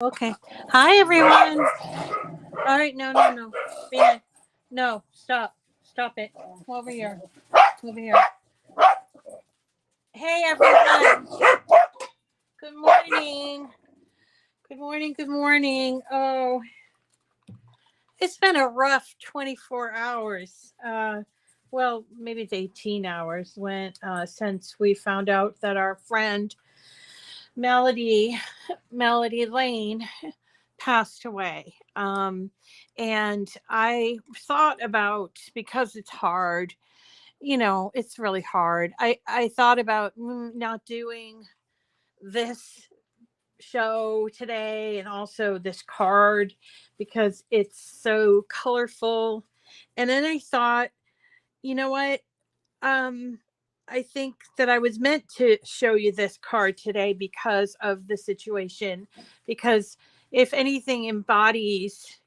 Okay. Hi, everyone. All right. No, no, no. Behind. No, stop. Stop it. Over here. Over here. Hey, everyone. Good morning. Good morning. Good morning. Oh, it's been a rough 24 hours. Well, maybe it's 18 hours since we found out that our friend Melody, Melody Lane, passed away. And I thought about, because it's hard, it's really hard. I thought about not doing this show today and also this card because it's so colorful. And then I thought, you know what? Um, I think that I was meant to show you this card today because of the situation. Because if anything embodies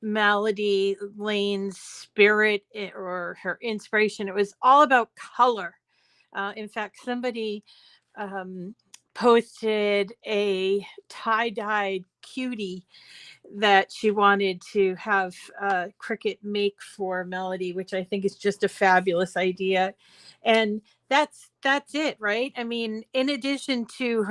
Melody Lane's spirit or her inspiration, it was all about color. In fact, somebody um, posted a tie-dyed cutie that she wanted to have Cricut make for Melody, which I think is just a fabulous idea. And that's it, right? I mean, in addition to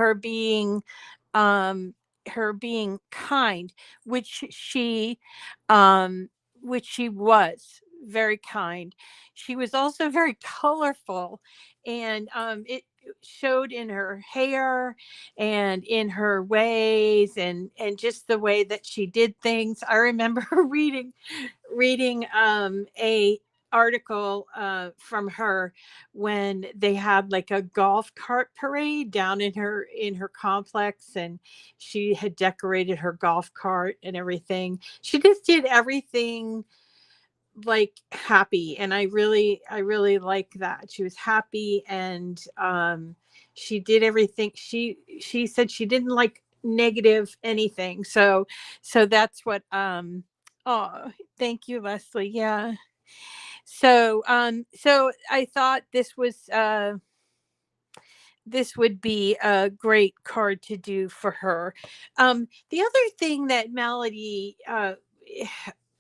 um, her being kind, which she um, which she was very kind. She was also very colorful, and it showed in her hair and in her ways and just the way that she did things. I remember reading a article from her when they had like a golf cart parade down in her complex, and she had decorated her golf cart and everything. She just did everything like happy, and I really like that. She was happy, and she did everything. She said she didn't like negative anything. So that's what oh, thank you, Leslie. Yeah. So I thought this would be a great card to do for her. The other thing that Melody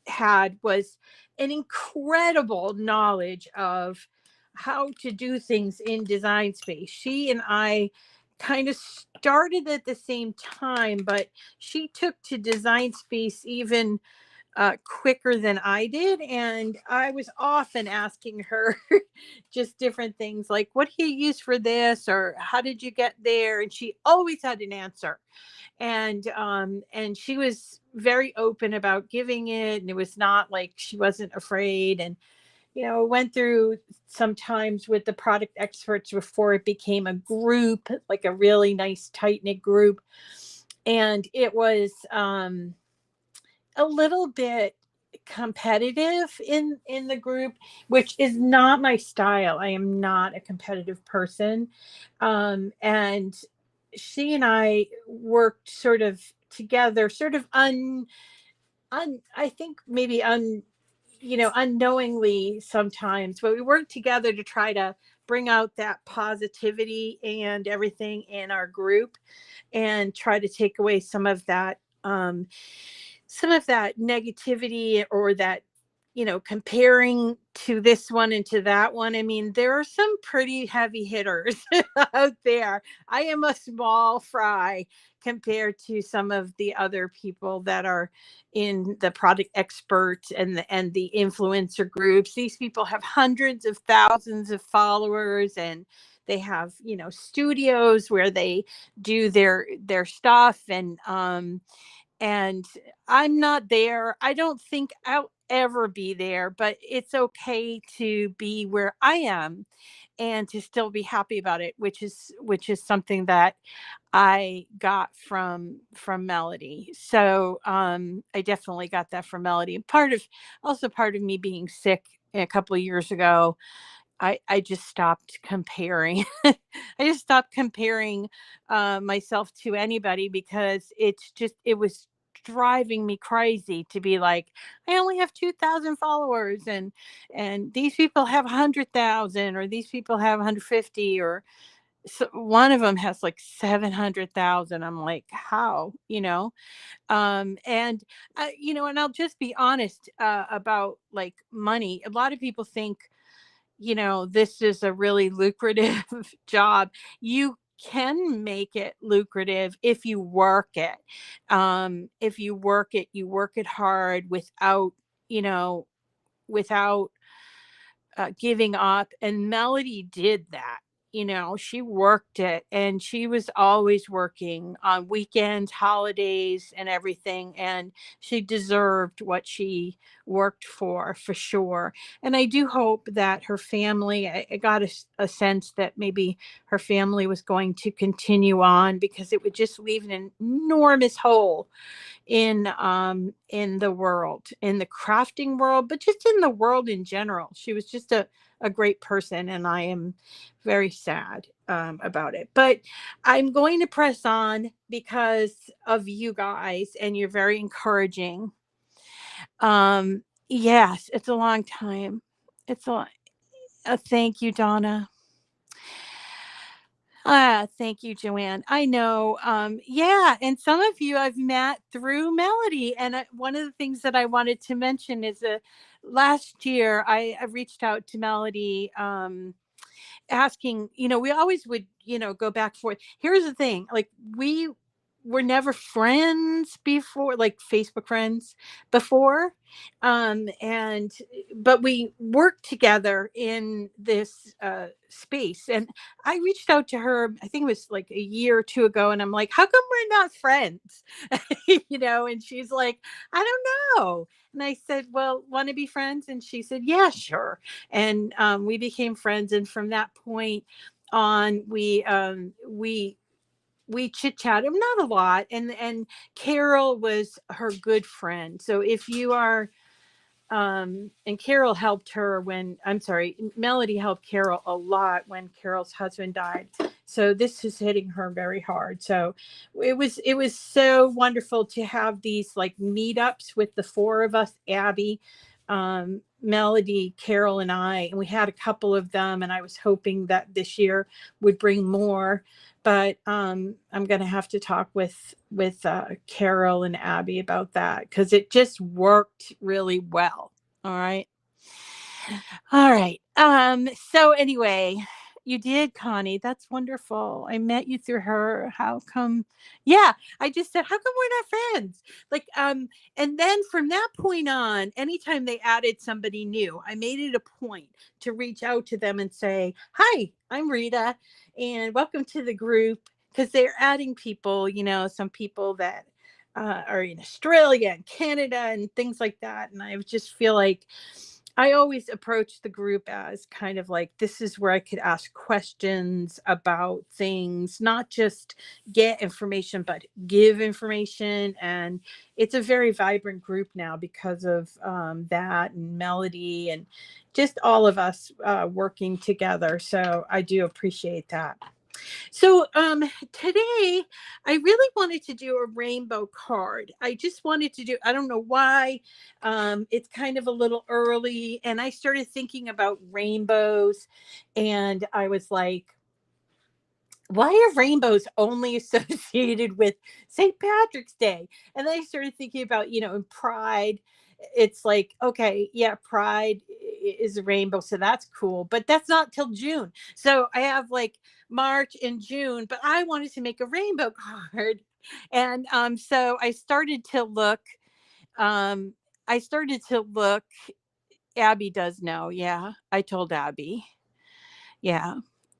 had was an incredible knowledge of how to do things in Design Space. She and I kind of started at the same time, but she took to Design Space even quicker than I did. And I was often asking her just different things like, what do you use for this? Or how did you get there? And she always had an answer. And she was very open about giving it. And it was not like she wasn't afraid. And, went through sometimes with the product experts before it became a group, like a really nice tight knit group. And it was, a little bit competitive in the group, which is not my style. I am not a competitive person. And she and I worked sort of together, sort of I think maybe unknowingly sometimes, but we worked together to try to bring out that positivity and everything in our group and try to take away some of that negativity, or that comparing to this one and to that one. I mean, there are some pretty heavy hitters out there. I am a small fry compared to some of the other people that are in the product experts and the influencer groups. These people have hundreds of thousands of followers, and they have studios where they do their stuff. And I'm not there. I don't think I'll ever be there, but it's okay to be where I am and to still be happy about it, which is something that I got from Melody. So I definitely got that from Melody. And part of me being sick a couple of years ago, I just stopped comparing. I just stopped comparing myself to anybody, because it was driving me crazy to be like, I only have 2,000 followers, and these people have 100,000, or these people have 150, or so one of them has like 700,000. I'm like, how, and and I'll just be honest about like money. A lot of people think, this is a really lucrative job. You can make it lucrative if you work it. If you work it hard without, you know, without giving up. And Melody did that. She worked it, and she was always working on weekends, holidays, and everything. And she deserved what she worked for sure. And I do hope that her family, I got a sense that maybe her family was going to continue on, because it would just leave an enormous hole in the world, in the crafting world, but just in the world in general. She was just a great person, and I am very sad about it. But I'm going to press on because of you guys, and you're very encouraging. Yes, it's a long time. It's thank you, Donna. Thank you, Joanne. I know. Yeah, and some of you I've met through Melody. And one of the things that I wanted to mention is last year I reached out to Melody, asking, we always would, go back and forth. Here's the thing, like, we were never friends before, like Facebook friends before. And but we worked together in this space. And I reached out to her, I think it was like a year or two ago, and I'm like, how come we're not friends? And she's like, I don't know. And I said, well, want to be friends? And she said, yeah, sure. And we became friends. And from that point on, we chit chatted, not a lot. And Carol was her good friend. So if you are, and Carol helped her when, I'm sorry, Melody helped Carol a lot when Carol's husband died. So this is hitting her very hard. So it was so wonderful to have these like meetups with the four of us, Abby, Melody, Carol, and I. And we had a couple of them, and I was hoping that this year would bring more. But I'm going to have to talk with Carol and Abby about that, because it just worked really well. All right. All right. So anyway, you did, Connie. That's wonderful. I met you through her. How come? Yeah, I just said, how come we're not friends? Like, and then from that point on, anytime they added somebody new, I made it a point to reach out to them and say, hi, I'm Rita, and welcome to the group. Because they're adding people, some people that are in Australia and Canada and things like that. And I just feel like I always approach the group as kind of like, this is where I could ask questions about things, not just get information, but give information. And it's a very vibrant group now because of that, and Melody, and just all of us working together. So I do appreciate that. So today I really wanted to do a rainbow card. I just wanted to do, I don't know why. It's kind of a little early, and I started thinking about rainbows, and I was like, why are rainbows only associated with St. Patrick's Day? And then I started thinking about, in Pride, it's like, okay, yeah, Pride is a rainbow, so that's cool, but that's not till June. So I have like March and June, but I wanted to make a rainbow card. And so I started to look. Um, I started to look. Abby does know. Yeah, I told Abby. Yeah.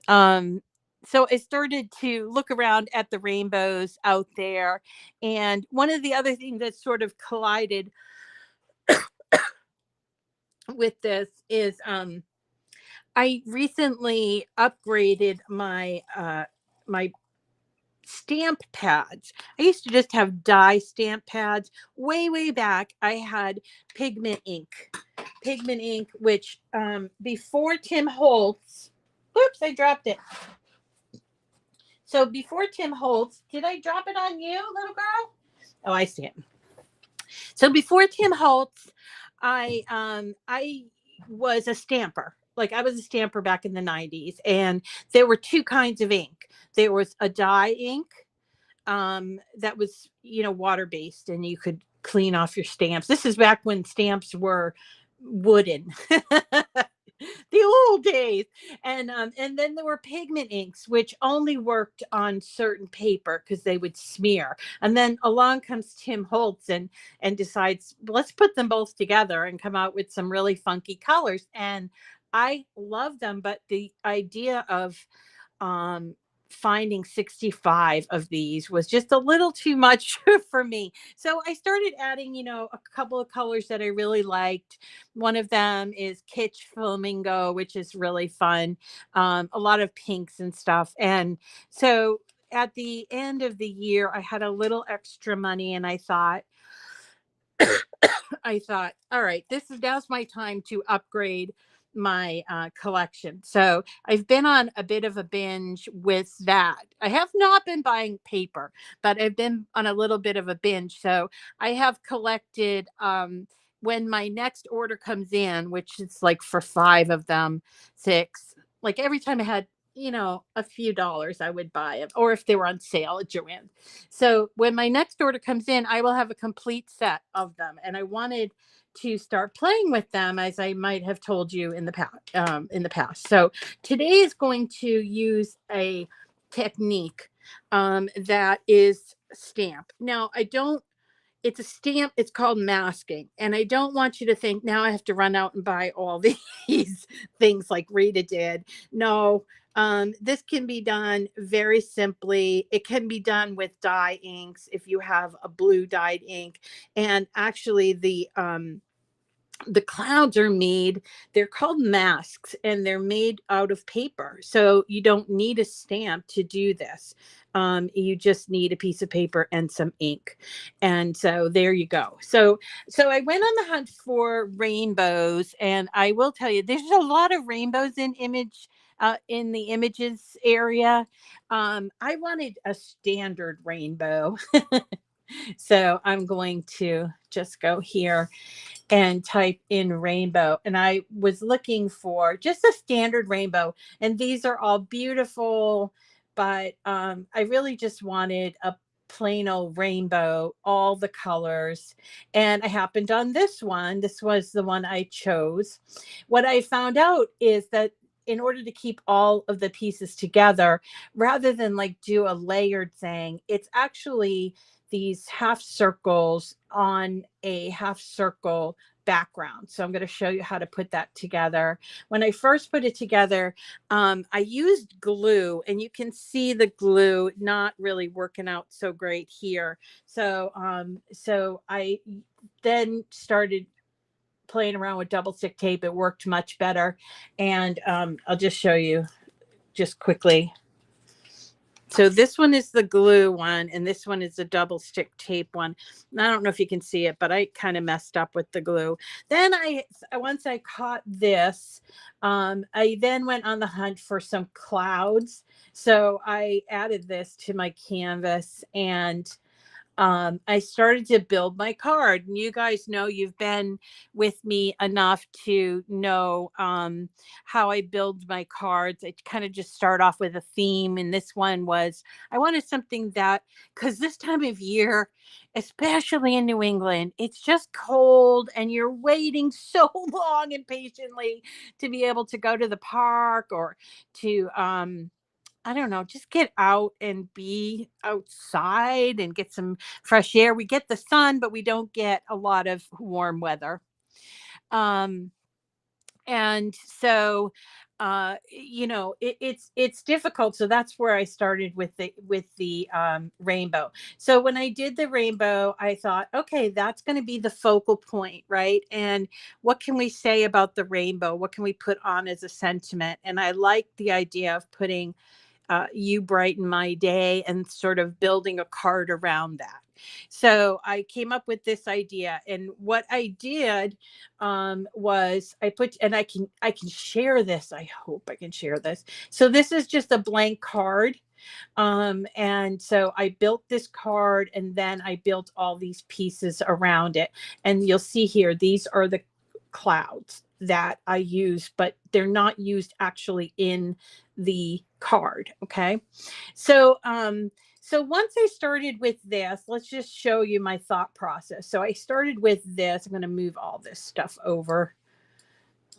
Um, so I started to look around at the rainbows out there. And one of the other things that sort of collided with this is I recently upgraded my stamp pads. I used to just have dye stamp pads. Way back, I had pigment ink. Pigment ink, which before Tim Holtz, oops, I dropped it. So before Tim Holtz, did I drop it on you, little girl? Oh, I see it. So before Tim Holtz, I was a stamper. like I was a stamper back in the 90s, and there were two kinds of ink. There was a dye ink that was, you know, water based, and you could clean off your stamps. This is back when stamps were wooden. The old days. And then there were pigment inks which only worked on certain paper because they would smear. And then along comes Tim Holtz and decides, let's put them both together and come out with some really funky colors. And I love them, but the idea of um finding 65 of these was just a little too much for me. So I started adding, you know, a couple of colors that I really liked. One of them is Kitsch Flamingo, which is really fun. A lot of pinks and stuff. And so at the end of the year, I had a little extra money, and I thought, all right, now's my time to upgrade my collection. So I've been on a bit of a binge with that. I have not been buying paper, but I've been on a little bit of a binge. So I have collected, when my next order comes in, which is like for five of them, six, like every time I had, you know, a few dollars, I would buy them, or if they were on sale at Joanne. So when my next order comes in, I will have a complete set of them, and I wanted to start playing with them, as I might have told you in the past. So today is going to use a technique that is stamp. Now I don't. It's a stamp. It's called masking, and I don't want you to think now I have to run out and buy all these things like Rita did. No, this can be done very simply. It can be done with dye inks if you have a blue dyed ink. And actually the clouds are made, they're called masks, and they're made out of paper. So you don't need a stamp to do this. You just need a piece of paper and some ink. And so there you go. So I went on the hunt for rainbows, and I will tell you, there's a lot of rainbows in the images area. I wanted a standard rainbow. So I'm going to just go here and type in rainbow. And I was looking for just a standard rainbow. And these are all beautiful, but I really just wanted a plain old rainbow, all the colors. And I happened on this one. This was the one I chose. What I found out is that in order to keep all of the pieces together, rather than like do a layered thing, it's actually these half circles on a half circle background. So I'm going to show you how to put that together. When I first put it together, I used glue, and you can see the glue not really working out so great here. So I then started playing around with double stick tape. It worked much better. And I'll just show you just quickly. So this one is the glue one, and this one is the double stick tape one. And I don't know if you can see it, but I kind of messed up with the glue. Then once I caught this, I then went on the hunt for some clouds. So I added this to my canvas, and I started to build my card. And you guys know, you've been with me enough to know how I build my cards. I kind of just start off with a theme. And this one was, I wanted something that, because this time of year, especially in New England, it's just cold, and you're waiting so long and patiently to be able to go to the park, or to, I don't know, just get out and be outside and get some fresh air. We get the sun, but we don't get a lot of warm weather. Um, and so, you know, it's difficult. So that's where I started with the rainbow. So when I did the rainbow, I thought, okay, that's going to be the focal point, right? And what can we say about the rainbow? What can we put on as a sentiment? And I like the idea of putting you brighten my day, and sort of building a card around that. So I came up with this idea, and what I did was I put, and I can share this. I hope I can share this. So this is just a blank card. And so I built this card, and then I built all these pieces around it. And you'll see here, these are the clouds. that I use, but they're not used actually in the card. Okay. So, so once I started with this, let's just show you my thought process. So I started with this. I'm going to move all this stuff over.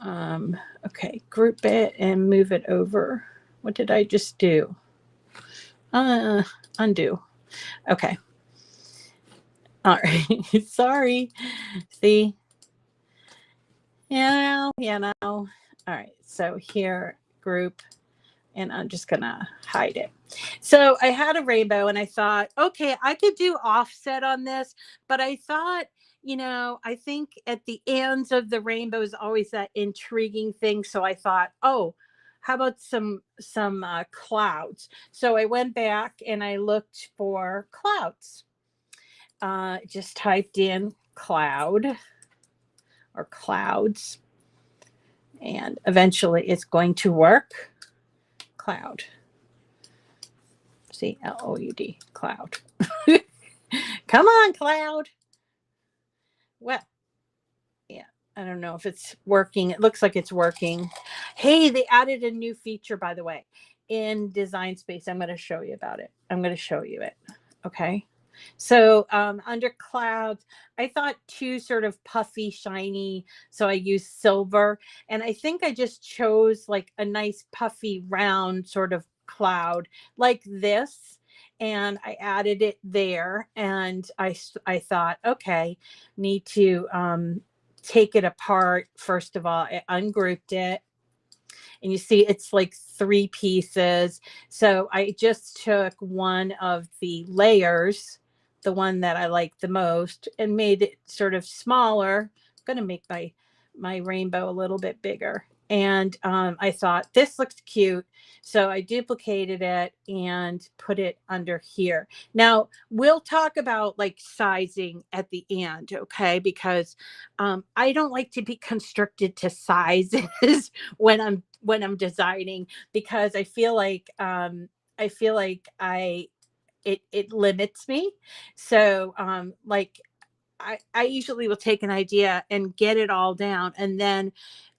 Okay, group it and move it over. What did I just do? Undo. Okay. All right. Sorry. See? All right. So here, group, and I'm just going to hide it. So I had a rainbow and I thought, okay, I could do offset on this, but I thought, you know, I think at the ends of the rainbow is always that intriguing thing. So I thought, oh, how about some clouds? So I went back and I looked for clouds. Just typed in cloud or clouds, and eventually it's going to work. Cloud. C-L-O-U-D, cloud. Come on, cloud. Well, yeah, I don't know if it's working. It looks like it's working. Hey, they added a new feature, by the way, in Design Space. I'm going to show you about it. I'm going to show you it. Okay. So under clouds, I thought too sort of puffy, shiny. So I used silver. And I think I just chose like a nice puffy, round sort of cloud like this. And I added it there. And I thought, okay, need to take it apart. First of all, I ungrouped it. And you see it's like 3 pieces. So I just took one of the layers, the one that I like the most, and made it sort of smaller. I'm going to make my rainbow a little bit bigger. And I thought this looks cute. So I duplicated it and put it under here. Now we'll talk about like sizing at the end. Okay. Because I don't like to be constricted to sizes when I'm designing, because I feel like it limits me. So like I usually will take an idea and get it all down, and then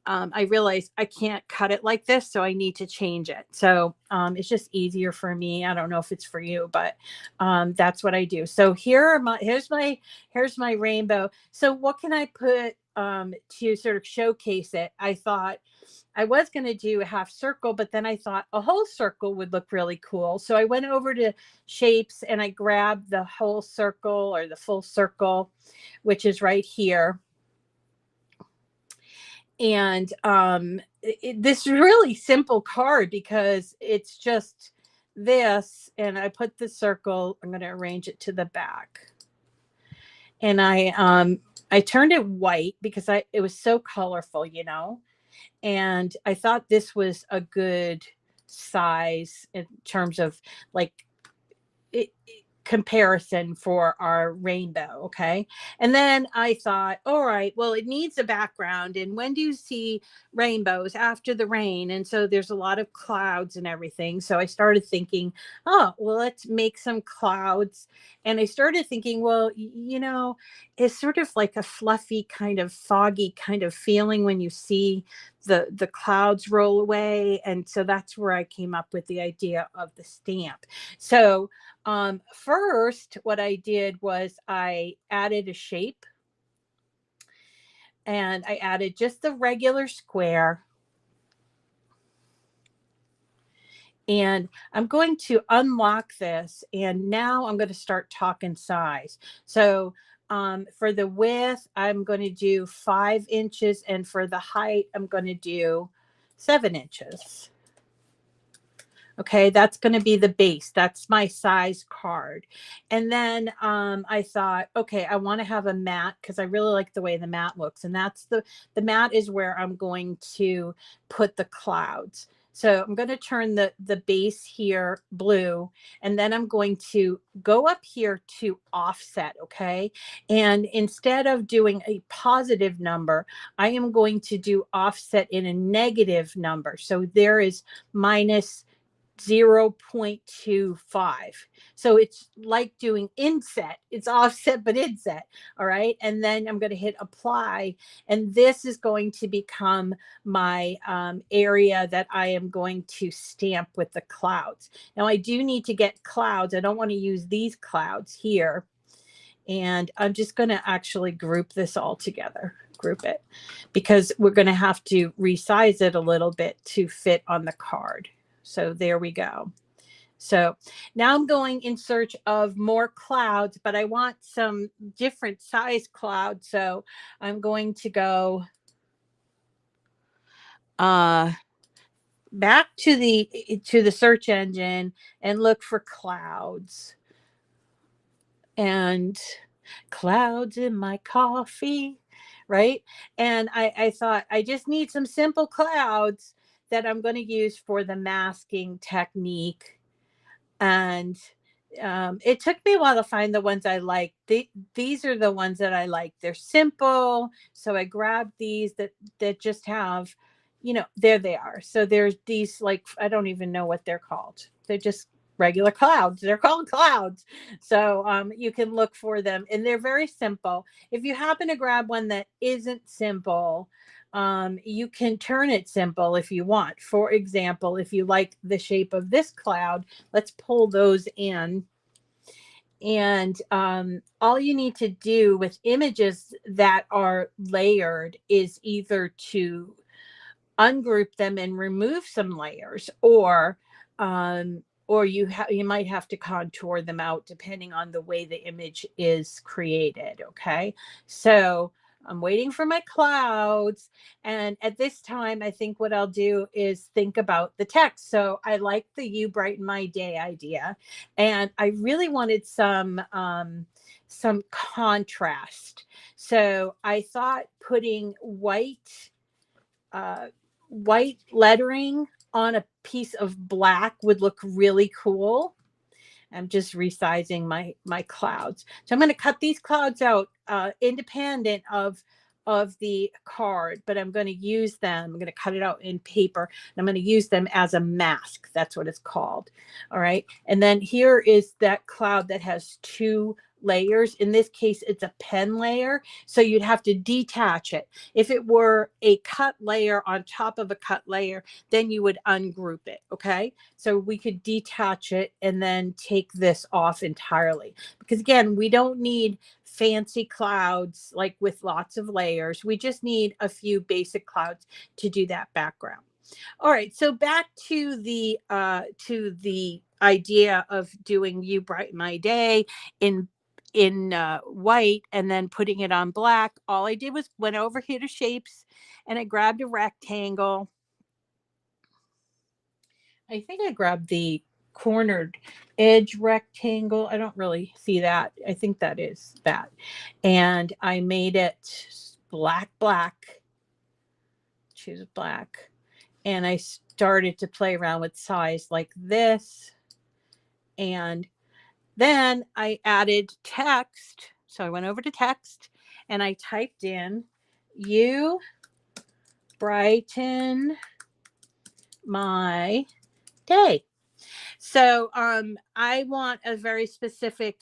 I realize I can't cut it like this, so I need to change it. So it's just easier for me. I don't know if it's for you, but that's what I do. So here's my rainbow. So what can I put to sort of showcase it? I thought I was going to do a half circle, but then I thought a whole circle would look really cool. So I went over to shapes and I grabbed the whole circle or the full circle, which is right here. And this really simple card, because it's just this, and I put the circle, I'm going to arrange it to the back. And I turned it white because it was so colorful, you know. And I thought this was a good size in terms of like comparison for our rainbow. Okay. And then I thought, all right, well, it needs a background. And when do you see rainbows? After the rain. And so there's a lot of clouds and everything. So I started thinking, oh, well, let's make some clouds. And I started thinking, well, you know, it's sort of like a fluffy kind of foggy kind of feeling when you see the clouds roll away. And so that's where I came up with the idea of the stamp. So first, what I did was I added a shape, and I added just the regular square. And I'm going to unlock this, and now I'm going to start talking size. So for the width, I'm going to do 5 inches, and for the height, I'm going to do 7 inches. Okay, that's going to be the base. That's my size card. And then I thought, okay, I want to have a mat because I really like the way the mat looks. And that's the mat is where I'm going to put the clouds. So I'm going to turn the base here blue, and then I'm going to go up here to offset. Okay. And instead of doing a positive number, I am going to do offset in a negative number. So there is minus 0.25. So it's like doing inset. It's offset, but inset. All right. And then I'm going to hit apply. And this is going to become my area that I am going to stamp with the clouds. Now I do need to get clouds. I don't want to use these clouds here. And I'm just going to actually group this all together, group it, because we're going to have to resize it a little bit to fit on the card. So there we go. So now I'm going in search of more clouds, but I want some different size clouds. So I'm going to go back to the search engine and look for clouds. And clouds in my coffee, right? And I thought I just need some simple clouds that I'm going to use for the masking technique. And it took me a while to find the ones I like. These are the ones that I like. They're simple. So I grabbed these that just have, there they are. So there's these, like, I don't even know what they're called. They're just regular clouds. They're called clouds. So you can look for them, and they're very simple. If you happen to grab one that isn't simple, you can turn it simple if you want. For example, if you like the shape of this cloud, let's pull those in. And all you need to do with images that are layered is either to ungroup them and remove some layers, or you might have to contour them out depending on the way the image is created. Okay, so I'm waiting for my clouds, and at this time I think what I'll do is think about the text. So I like the "You Brighten My Day" idea, and I really wanted some contrast. So I thought putting white lettering on a piece of black would look really cool. I'm just resizing my clouds. So I'm going to cut these clouds out independent of the card, but I'm going to use them. I'm going to cut it out in paper, and I'm going to use them as a mask. That's what it's called. All right. And then here is that cloud that has two layers. In this case, it's a pen layer. So you'd have to detach it. If it were a cut layer on top of a cut layer, then you would ungroup it. Okay. So we could detach it and then take this off entirely, because again, we don't need fancy clouds like with lots of layers. We just need a few basic clouds to do that background. All right, so back to the idea of doing "You Brighten My Day" in white and then putting it on black. All I did was went over here to shapes, and I grabbed a rectangle. I think I grabbed the cornered edge rectangle. I don't really see that. I think that is that. And I made it black, choose black. And I started to play around with size like this. And then I added text. So I went over to text and I typed in "You Brighten My Day." So I want a very specific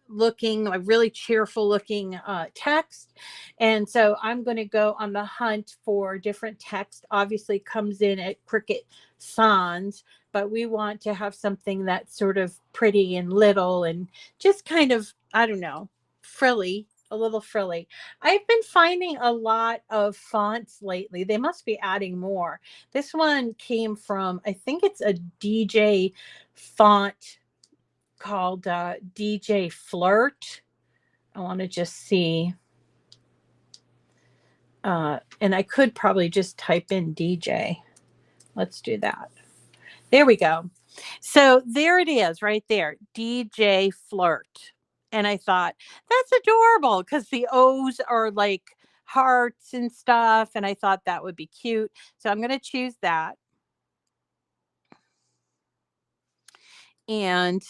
looking, a really cheerful looking text. And so I'm going to go on the hunt for different text. Obviously comes in at Cricut Sans, but we want to have something that's sort of pretty and little and just kind of, I don't know, frilly, a little frilly. I've been finding a lot of fonts lately. They must be adding more. This one came from, I think it's a DJ font called DJ Flirt. I want to just see. And I could probably just type in DJ. Let's do that. There we go. So there it is right there, DJ Flirt. And I thought, that's adorable because the O's are like hearts and stuff. And I thought that would be cute. So I'm going to choose that. And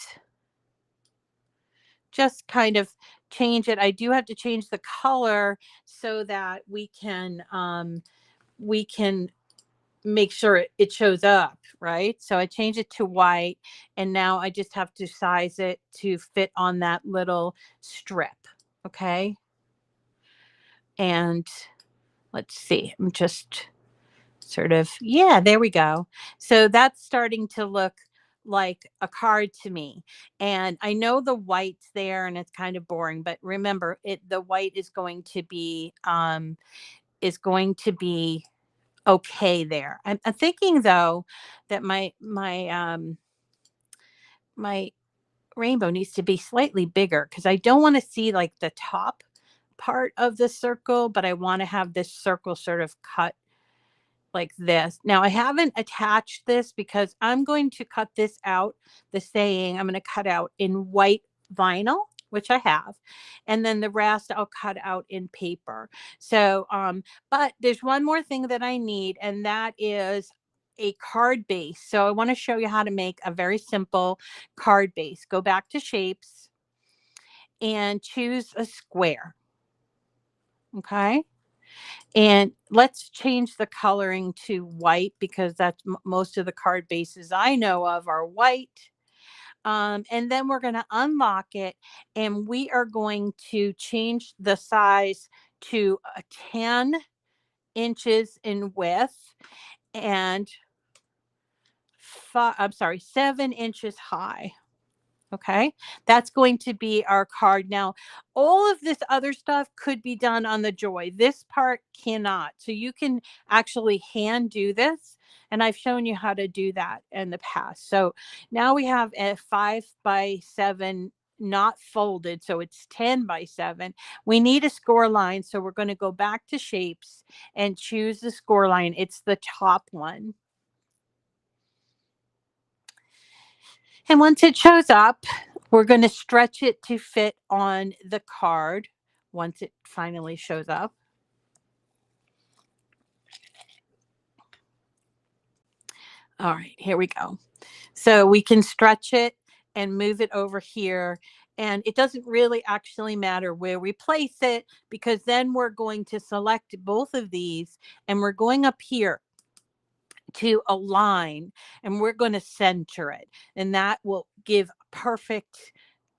just kind of change it. I do have to change the color so that we can make sure it shows up, right? So I changed it to white, and now I just have to size it to fit on that little strip. Okay. And let's see, I'm just sort of, yeah, there we go. So that's starting to look like a card to me. And I know the white's there and it's kind of boring, but remember the white is going to be okay there. I'm thinking though that my rainbow needs to be slightly bigger because I don't want to see like the top part of the circle, but I want to have this circle sort of cut like this. Now I haven't attached this because I'm going to cut this out. The saying I'm going to cut out in white vinyl, which I have, and then the rest I'll cut out in paper. So, but there's one more thing that I need, and that is a card base. So I want to show you how to make a very simple card base. Go back to shapes and choose a square. Okay. And let's change the coloring to white because that's most of the card bases I know of are white. And then we're going to unlock it and we are going to change the size to 10 inches in width and 7 inches high. Okay, that's going to be our card. Now, all of this other stuff could be done on the Joy. This part cannot. So you can actually hand do this. And I've shown you how to do that in the past. So now we have a 5x7 not folded. So it's 10x7. We need a score line. So we're going to go back to shapes and choose the score line. It's the top one. And once it shows up, we're going to stretch it to fit on the card once it finally shows up. All right, here we go. So we can stretch it and move it over here. And it doesn't really actually matter where we place it because then we're going to select both of these and we're going up here to align and we're going to center it. And that will give perfect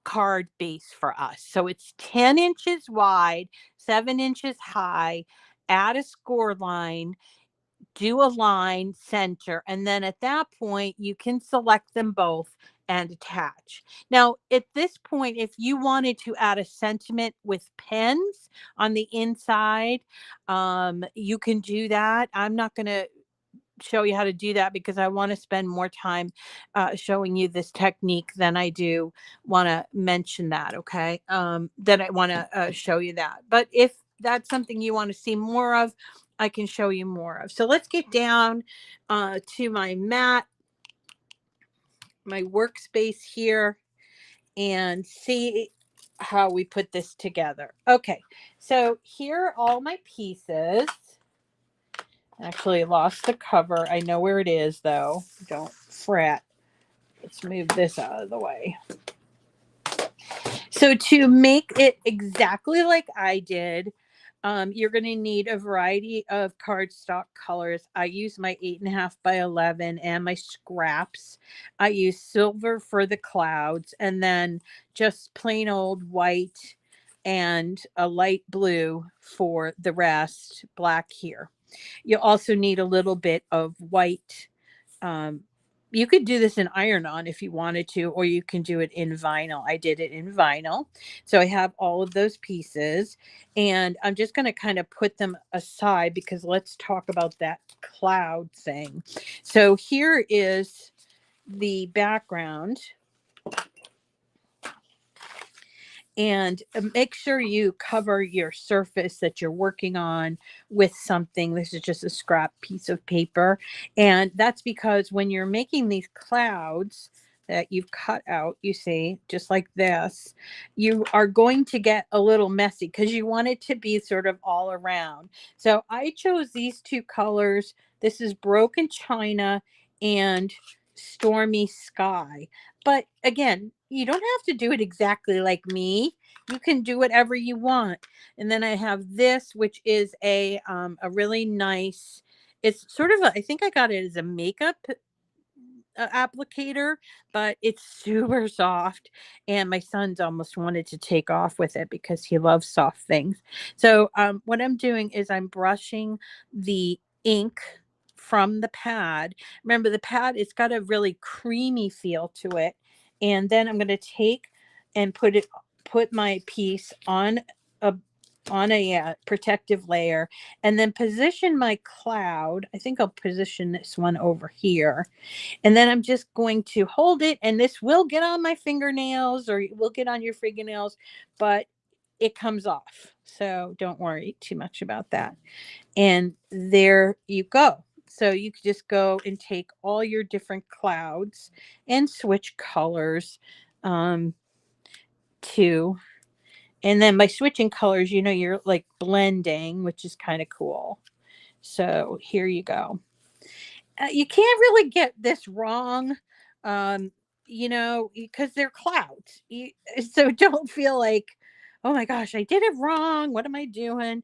card base for us. So it's 10 inches wide, 7 inches high, add a score line, do a line, center, and then at that point you can select them both and attach. Now, at this point, if you wanted to add a sentiment with pens on the inside, you can do that. I'm not going to show you how to do that because I want to spend more time showing you this technique than I do want to mention that. Okay. Then I want to show you that. But if that's something you want to see more of, I can show you more of. So let's get down to my mat, my workspace here, and see how we put this together. Okay. So here are all my pieces. Actually lost the cover. I know where it is though. Don't fret. Let's move this out of the way. So to make it exactly like I did, you're going to need a variety of cardstock colors. I use my 8.5 by 11 and my scraps. I use silver for the clouds and then just plain old white and a light blue for the rest, black here. You also need a little bit of white. You could do this in iron-on if you wanted to, or you can do it in vinyl. I did it in vinyl. So I have all of those pieces and I'm just going to kind of put them aside because let's talk about that cloud thing. So here is the background. And make sure you cover your surface that you're working on with something. This is just a scrap piece of paper. And that's because when you're making these clouds that you've cut out, you see, just like this, you are going to get a little messy because you want it to be sort of all around. So I chose these two colors. This is Broken China and Stormy Sky. But again, you don't have to do it exactly like me. You can do whatever you want. And then I have this, which is a really nice It's sort of a, I think I got it as a makeup applicator, but it's super soft. And my son's almost wanted to take off with it because he loves soft things. So what I'm doing is I'm brushing the ink from the pad. Remember, the pad, it's got a really creamy feel to it. And then I'm going to take and put my piece a on a protective layer, and then position my cloud. I think I'll position this one over here, and then I'm just going to hold it, and this will get on my fingernails, or it will get on your fingernails, but it comes off. So don't worry too much about that. And there you go. So you could just go and take all your different clouds and switch colors too. And then by switching colors, you're like blending, which is kind of cool. So here you go. You can't really get this wrong, um, because they're clouds. So don't feel like, oh my gosh, I did it wrong. What am I doing?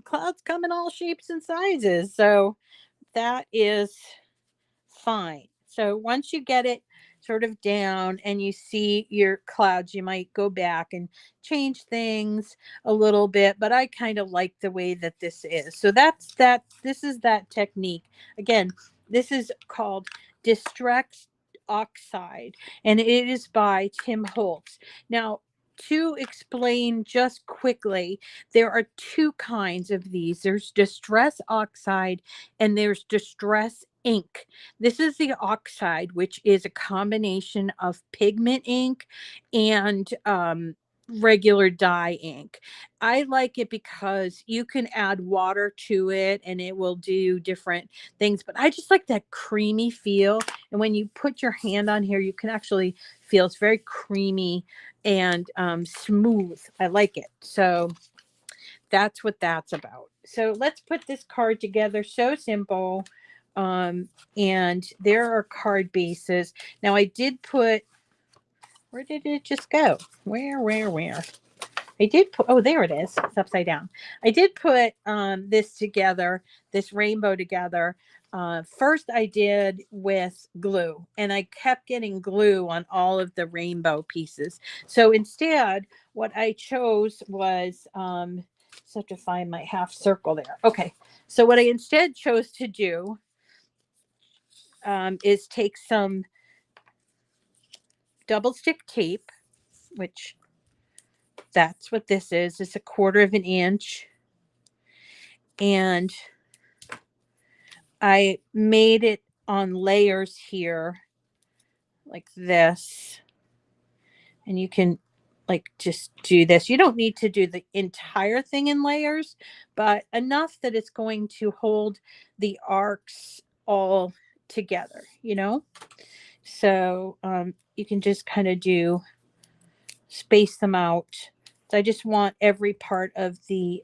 Clouds come in all shapes and sizes. So that is fine. So once you get it sort of down and you see your clouds, you might go back and change things a little bit, but I kind of like the way that this is. So that's that. This is that technique. Again, this is called Distress Oxide, and it is by Tim Holtz. Now, to explain just quickly, there are two kinds of these. There's Distress Oxide and there's Distress ink. This is the oxide, which is a combination of pigment ink and regular dye ink. I like it because you can add water to it and it will do different things, but I just like that creamy feel. And when you put your hand on here, you can actually feel it's very creamy and smooth. I like it. So that's what that's about. So let's put this card together. So simple. And there are card bases. Now I did put, where did it just go? Where? I did put, oh, there it is. It's upside down. I did put this together, this rainbow together. First I did with glue, and I kept getting glue on all of the rainbow pieces. So instead, what I chose was, so to find my half circle there. Okay. So what I instead chose to do is take some double stick tape, which that's what this is. It's 1/4 of an inch. And I made it on layers here like this. And you can like just do this. You don't need to do the entire thing in layers, but enough that it's going to hold the arcs all together, So you can just kind of space them out. So I just want every part of the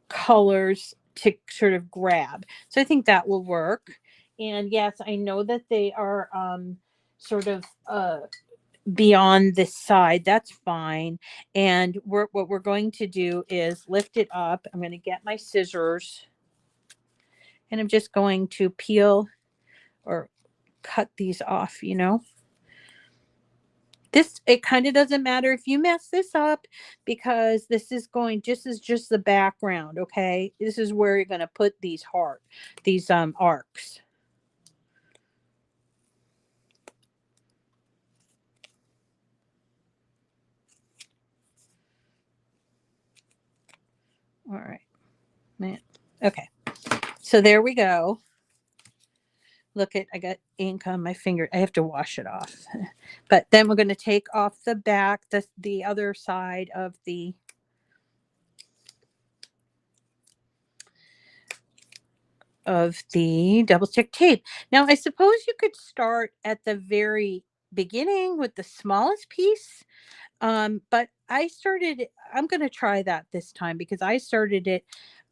colors to sort of grab. So I think that will work. And yes, I know that they are sort of beyond this side. That's fine. And what we're going to do is lift it up. I'm going to get my scissors, and I'm just going to peel or cut these off, This, it kind of doesn't matter if you mess this up, because this is just the background. Okay. This is where you're going to put these arcs. All right, man. Okay. So there we go. Look at, I got ink on my finger. I have to wash it off. But then we're going to take off the back, the other side of the double stick tape. Now, I suppose you could start at the very beginning with the smallest piece. But I'm going to try that this time, because I started it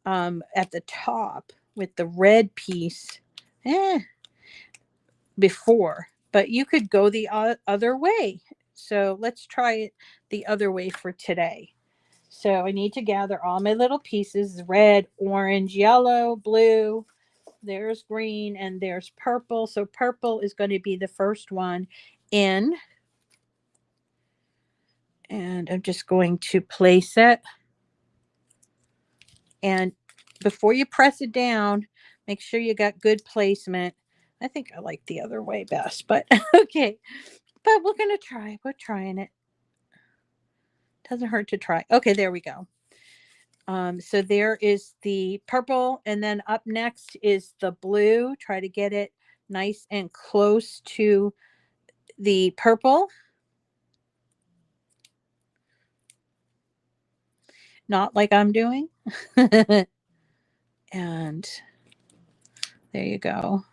at the top with the red piece before, but you could go the other way. So let's try it the other way for today. So I need to gather all my little pieces: red, orange, yellow, blue, there's green, and there's purple. So purple is going to be the first one in. And I'm just going to place it. And before you press it down, make sure you got good placement. I think I like the other way best, but okay. But we're going to try. We're trying it. Doesn't hurt to try. Okay, there we go. So there is the purple, and then up next is the blue. Try to get it nice and close to the purple. Not like I'm doing. And there you go.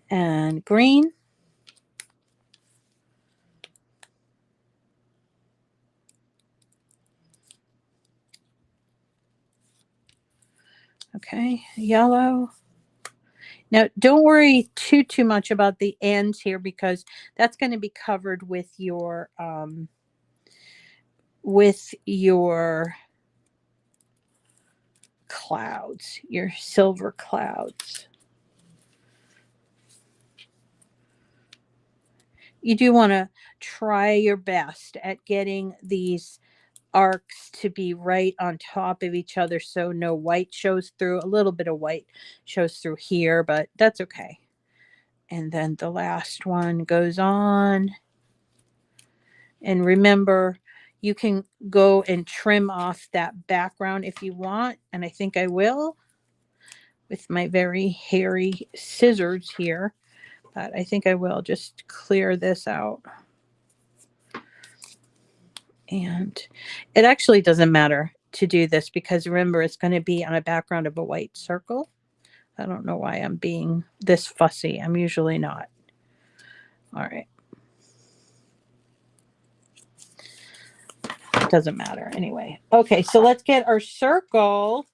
And green. Okay, yellow. Now, don't worry too much about the ends here, because that's going to be covered with your clouds, your silver clouds. You do want to try your best at getting these arcs to be right on top of each other so no white shows through. A little bit of white shows through here, but that's okay. And then the last one goes on. And remember, you can go and trim off that background if you want. And I think I will with my very hairy scissors here. But I think I will just clear this out. And it actually doesn't matter to do this, because remember, it's going to be on a background of a white circle. I don't know why I'm being this fussy. I'm usually not. All right. It doesn't matter anyway. Okay, so let's get our circle,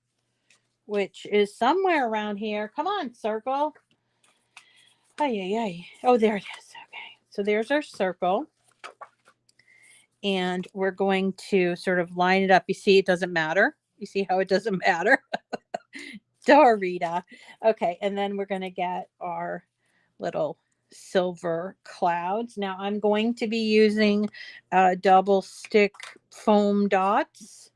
which is somewhere around here. Come on, circle. Oh, there it is. Okay, so there's our circle. And we're going to sort of line it up. You see, it doesn't matter. You see how it doesn't matter? Rita. Okay, and then we're going to get our little silver clouds. Now I'm going to be using double stick foam dots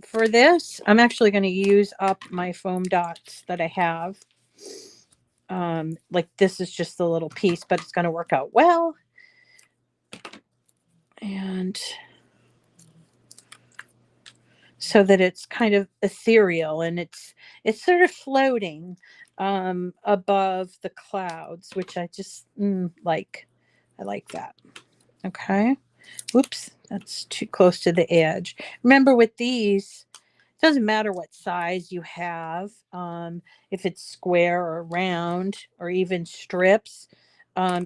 for this. I'm actually going to use up my foam dots that I have. Like this is just a little piece, but it's going to work out well. And so that it's kind of ethereal, and it's sort of floating above the clouds, which I just like. I like that. Okay. Whoops, that's too close to the edge. Remember, with these, it doesn't matter what size you have, if it's square or round or even strips.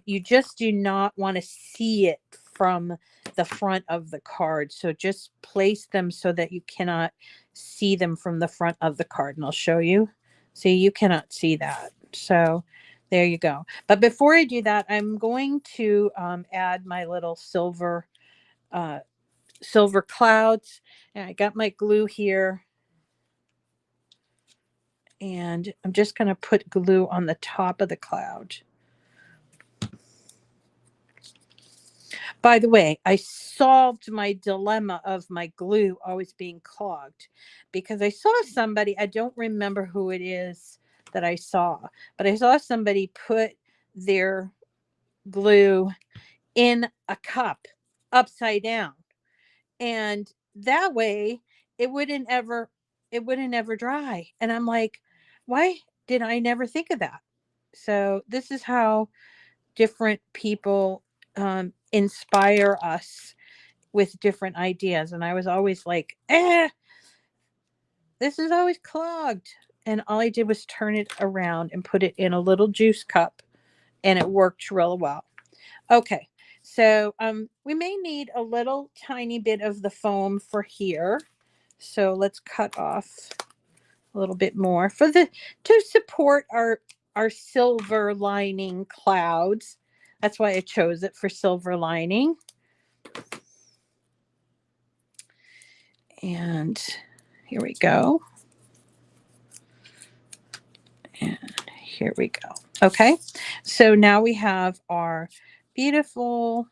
You just do not want to see it from the front of the card. So just place them so that you cannot see them from the front of the card. And I'll show you. See, you cannot see that. So there you go. But before I do that, I'm going to add my little silver clouds. And I got my glue here. And I'm just going to put glue on the top of the cloud. By the way, I solved my dilemma of my glue always being clogged, because I saw somebody, I don't remember who it is that I saw, but I saw somebody put their glue in a cup upside down. And that way it wouldn't ever dry. And I'm like, why did I never think of that? So this is how different people inspire us with different ideas. And I was always like, this is always clogged. And all I did was turn it around and put it in a little juice cup, and it worked real well. Okay, so we may need a little tiny bit of the foam for here. So let's cut off a little bit more to support our silver lining clouds. That's why I chose it for silver lining. And here we go. here we go. Okay, so now we have our beautiful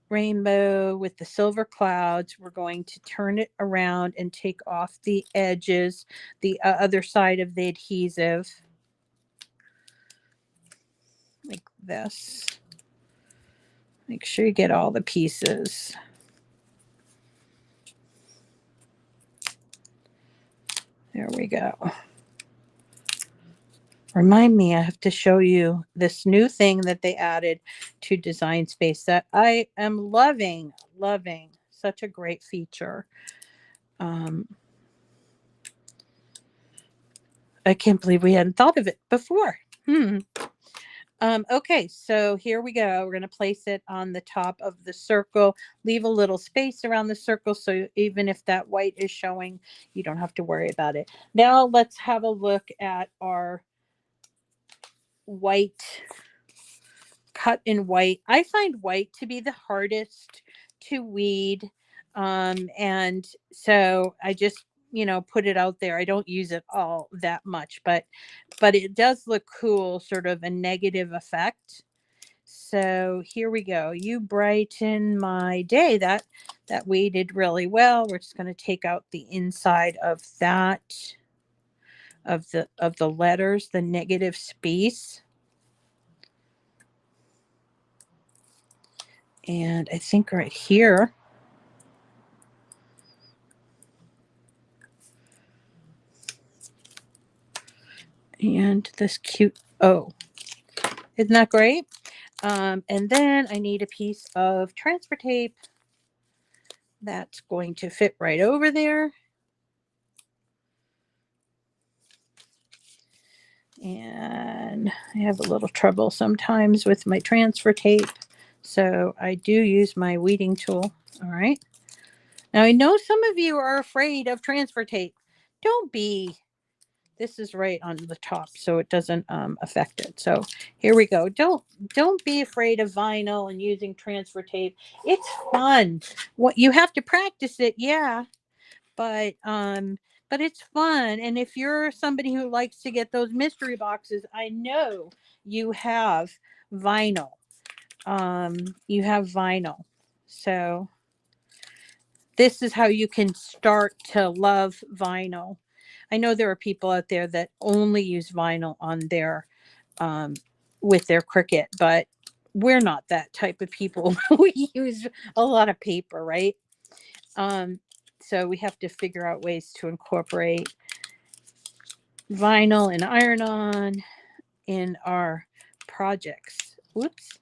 rainbow with the silver clouds. We're going to turn it around and take off the edges, the other side of the adhesive, like this. Make sure you get all the pieces. There we go. Remind me, I have to show you this new thing that they added to Design Space that I am loving. Such a great feature. I can't believe we hadn't thought of it before. Okay, so here we go. We're going to place it on the top of the circle. Leave a little space around the circle so even if that white is showing, you don't have to worry about it. Now let's have a look at our white, cut in white. I find white to be the hardest to weed. And so I just, put it out there. I don't use it all that much, but it does look cool, sort of a negative effect. So here we go. You brighten my day. That weeded really well. We're just going to take out the inside of that, of the letters, the negative space. And I think right here, and this cute, oh, isn't that great? And then I need a piece of transfer tape that's going to fit right over there. And I have a little trouble sometimes with my transfer tape, so I do use my weeding tool. All right. Now I know some of you are afraid of transfer tape. Don't be. This is right on the top, so it doesn't affect it. So here we go. Don't be afraid of vinyl and using transfer tape. It's fun. What you have to practice it, yeah, but it's fun. And if you're somebody who likes to get those mystery boxes, I know you have vinyl. You have vinyl. So this is how you can start to love vinyl. I know there are people out there that only use vinyl on their with their Cricut, but we're not that type of people. We use a lot of paper, right? So we have to figure out ways to incorporate vinyl and iron-on in our projects. Whoops,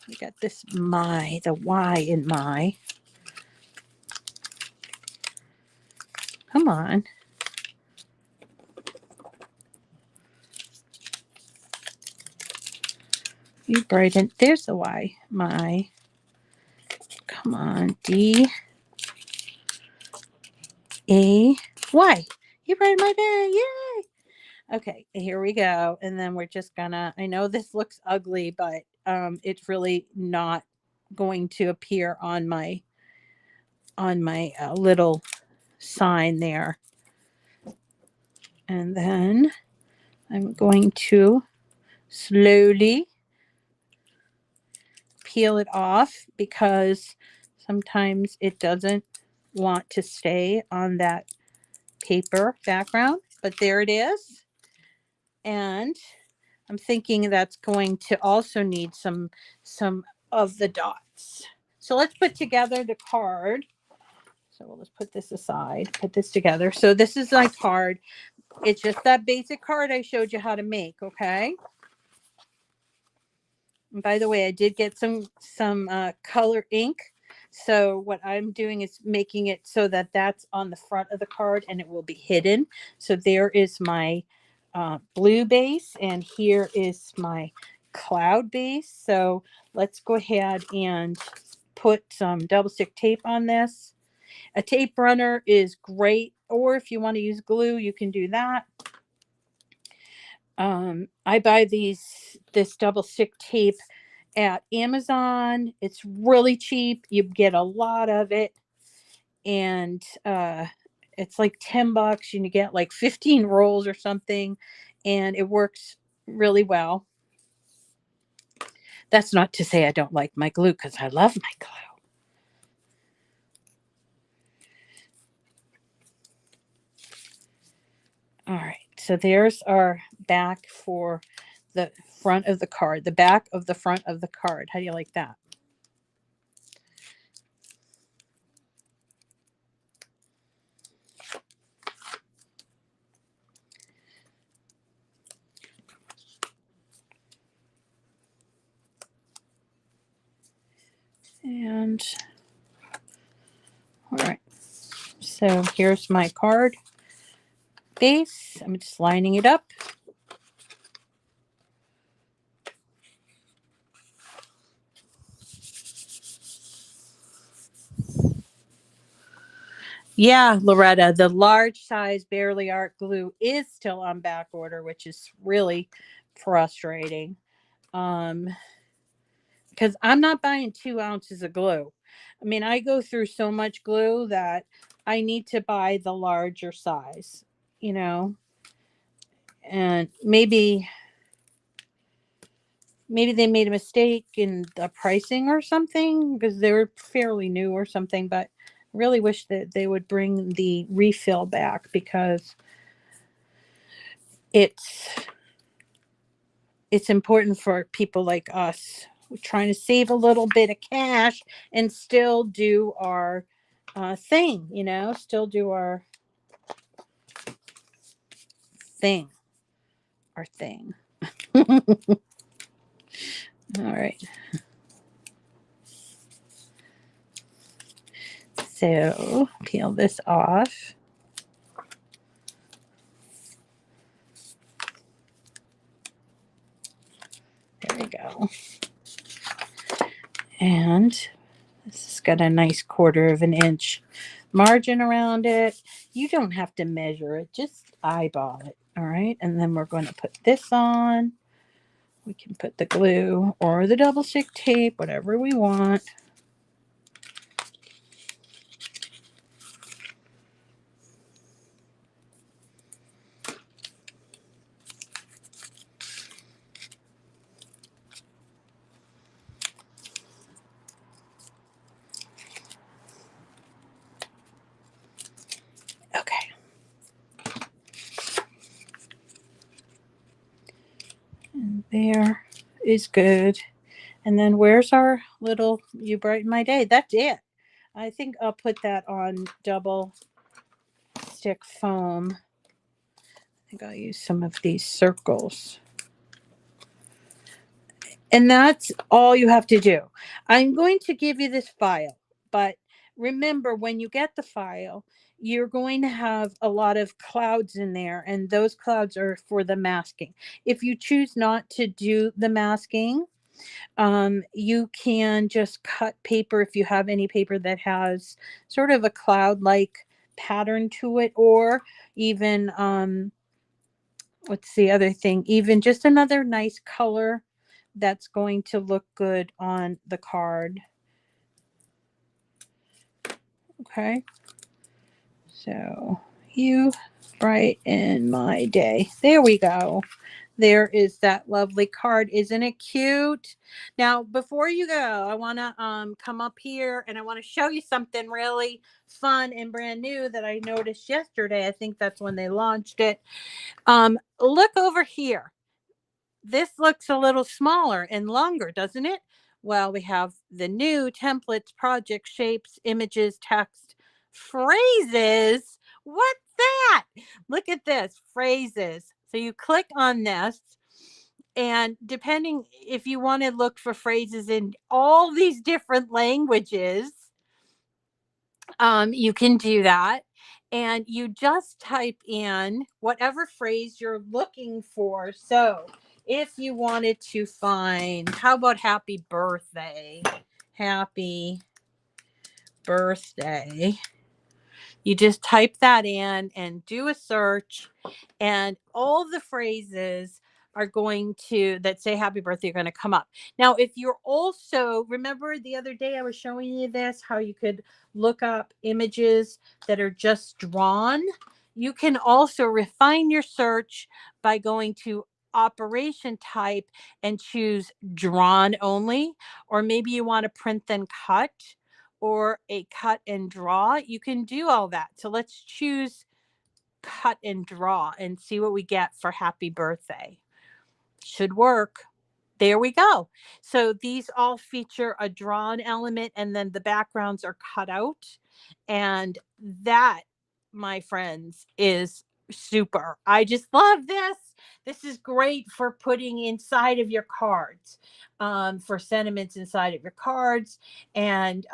we got this the Y in my. Come on. You brighten. There's the Y. My. Come on. D. A. Y. You brighten my day. Yay. Okay. Here we go. And then we're just gonna. I know this looks ugly, but it's really not going to appear on my little sign there. And then I'm going to slowly peel it off because sometimes it doesn't want to stay on that paper background, but there it is. And I'm thinking that's going to also need some of the dots. So let's put together the card. So we'll just put this aside, put this together. So this is my card. It's just that basic card I showed you how to make, okay? And by the way, I did get some color ink. So what I'm doing is making it so that that's on the front of the card and it will be hidden. So there is my blue base and here is my cloud base. So let's go ahead and put some double stick tape on this. A tape runner is great, or if you want to use glue, you can do that. I buy this double stick tape at Amazon. It's really cheap. You get a lot of it, and it's like $10 and you get like 15 rolls or something. and it works really well. That's not to say I don't like my glue, because I love my glue. All right, so there's our back for the front of the card, the back of the front of the card. How do you like that? And all right, so here's my card base. I'm just lining it up. Yeah, Loretta, the large size Barely Art glue is still on back order, which is really frustrating. Because I'm not buying 2 ounces of glue. I mean, I go through so much glue that I need to buy the larger size, you know, and maybe they made a mistake in the pricing or something, because they were fairly new or something, but I really wish that they would bring the refill back, because it's important for people like us. We're trying to save a little bit of cash and still do our thing, still do our thing, All right. So peel this off. There we go. And this has got a nice 1/4 of an inch margin around it. You don't have to measure it, just eyeball it. All right. And then we're going to put this on. We can put the glue or the double stick tape, whatever we want. Okay. And there is good. And then where's our little You Brighten My Day? That's it. I think I'll put that on double stick foam. I think I'll use some of these circles. And that's all you have to do. I'm going to give you this file, but remember, when you get the file, you're going to have a lot of clouds in there, and those clouds are for the masking. If you choose not to do the masking, you can just cut paper if you have any paper that has sort of a cloud-like pattern to it, or even what's the other thing? Even just another nice color that's going to look good on the card. Okay. So You Brighten My Day. There we go. There is that lovely card. Isn't it cute? Now, before you go, I want to come up here and I want to show you something really fun and brand new that I noticed yesterday. I think that's when they launched it. Look over here. This looks a little smaller and longer, doesn't it? Well, we have the new templates, project shapes, images, text, phrases. What's that? Look at this, phrases. So you click on this, and depending if you want to look for phrases in all these different languages, you can do that. And you just type in whatever phrase you're looking for. So if you wanted to find, how about happy birthday? Happy birthday. You just type that in and do a search, and all the phrases are going to that say happy birthday are going to come up. Now, if you're also, remember the other day I was showing you this, how you could look up images that are just drawn. you can also refine your search by going to operation type and choose drawn only, or maybe you want to print then cut or a cut and draw. You can do all that. So let's choose cut and draw and see what we get for happy birthday. Should work. There we go. So these all feature a drawn element and then the backgrounds are cut out. And that, my friends, is super. I just love this. This is great for putting inside of your cards, for sentiments inside of your cards. And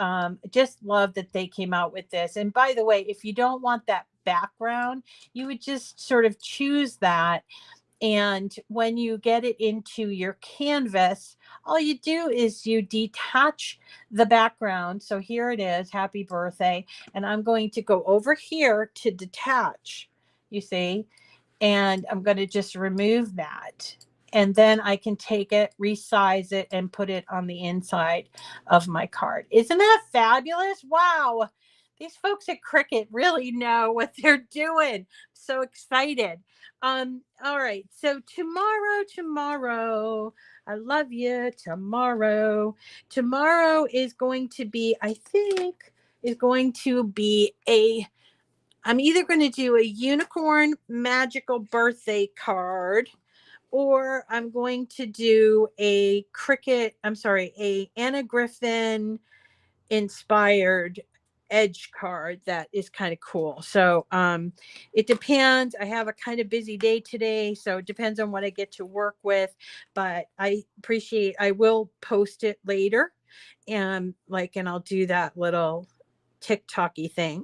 just love that they came out with this. And by the way, if you don't want that background, you would just sort of choose that. And when you get it into your canvas, all you do is you detach the background. So here it is, happy birthday. And I'm going to go over here to detach, you see, and I'm going to just remove that. And then I can take it, resize it, and put it on the inside of my card. Isn't that fabulous? Wow. These folks at Cricut really know what they're doing. So excited. All right. So tomorrow, I love you. Tomorrow is going to be, I think, is going to be I'm either going to do a unicorn magical birthday card, or I'm going to do a Anna Griffin inspired edge card that is kind of cool. So it depends. I have a kind of busy day today, so it depends on what I get to work with, but I will post it later, and I'll do that little TikTok-y thing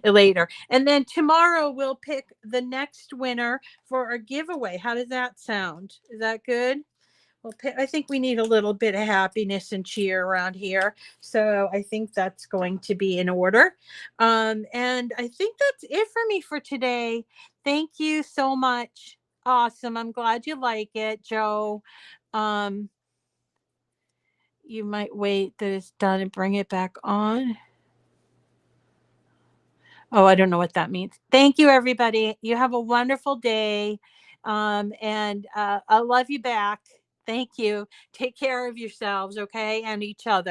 later. And then tomorrow we'll pick the next winner for our giveaway. How does that sound? Is that good? Well, I think we need a little bit of happiness and cheer around here. So I think that's going to be in order. And I think that's it for me for today. Thank you so much. Awesome. I'm glad you like it, Joe. You might wait that it's done and bring it back on. Oh, I don't know what that means. Thank you, everybody. You have a wonderful day. And I love you back. Thank you. Take care of yourselves, okay? And each other.